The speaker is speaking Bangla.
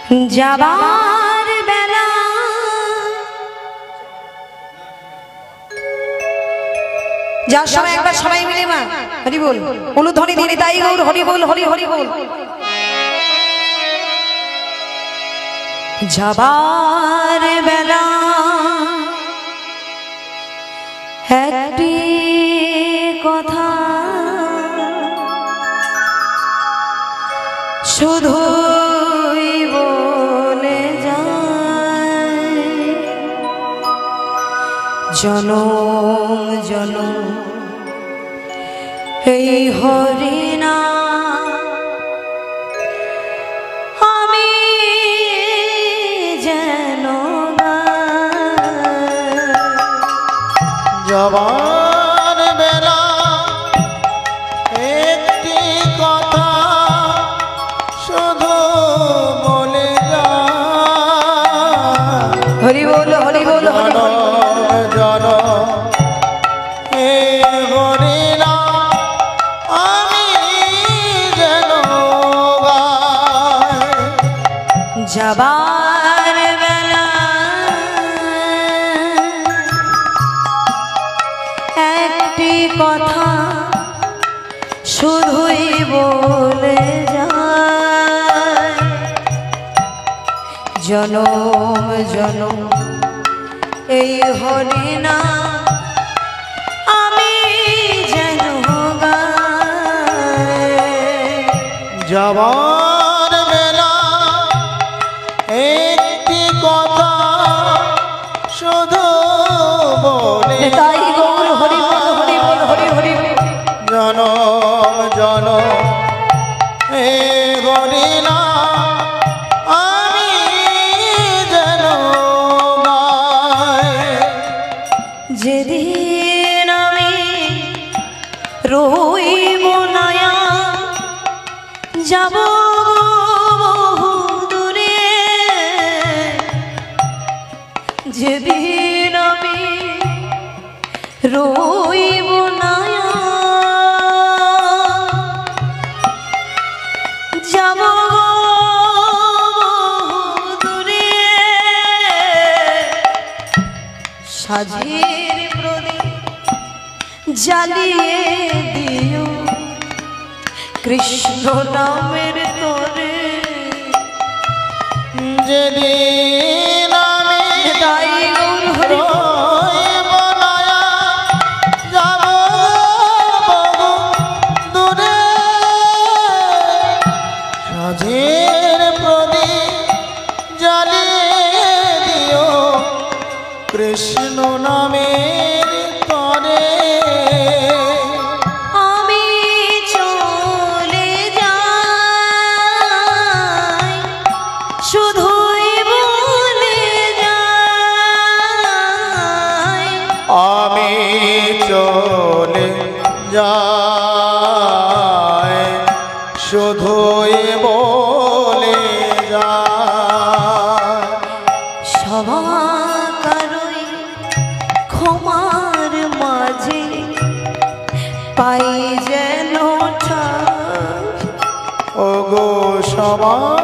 যাবার বেলা যার সময় একবার সবাই মিলে মা হরি বল অনুধ্বনি দিলে তাই গৌর হরি বল হরি হরি বল। যাবার বেলা একটি কথা শুধুই বলে যায়, জনম জনম এই হরিনা আমি যেন যাবার বেলা একটি কথা শুধু বলে যায়, হরি বল হরি বল জনম জনম এই হরিনা আমি যেন গাই। যাবার বেলা একটি কথা শুধুই বলে যায়, জনম জনম এই হরিনা আমি যেন গাই। যাবার বেলা একটি কথা শুধু বলে তাই গৌর হরি বল হরি বল হরি হরি বল। জনম জনম হে হরিনা আমি যেন গাই। যেদিন আমি রইব নয়া যাব দূরে, যেদিন আমি রইব নয়া যাব দূরে, সাজির প্রদীপ জ্বালিয়ে দিও কৃষ্ণ নামের তোরে। যেদিন আমি তাই গৌর হরি রইব নয়া যাব বহু দূরে, সাজের প্রদীপ জ্বালিয়ে দিও কৃষ্ণ নামের তরে। আমি চলে যাই শুধুই বলে যাই, আমি চলে যাই শুধুই বলে যাই। সবাকারই ক্ষমার মাঝে পাই যেন ঠাঁই। ওগো সবাই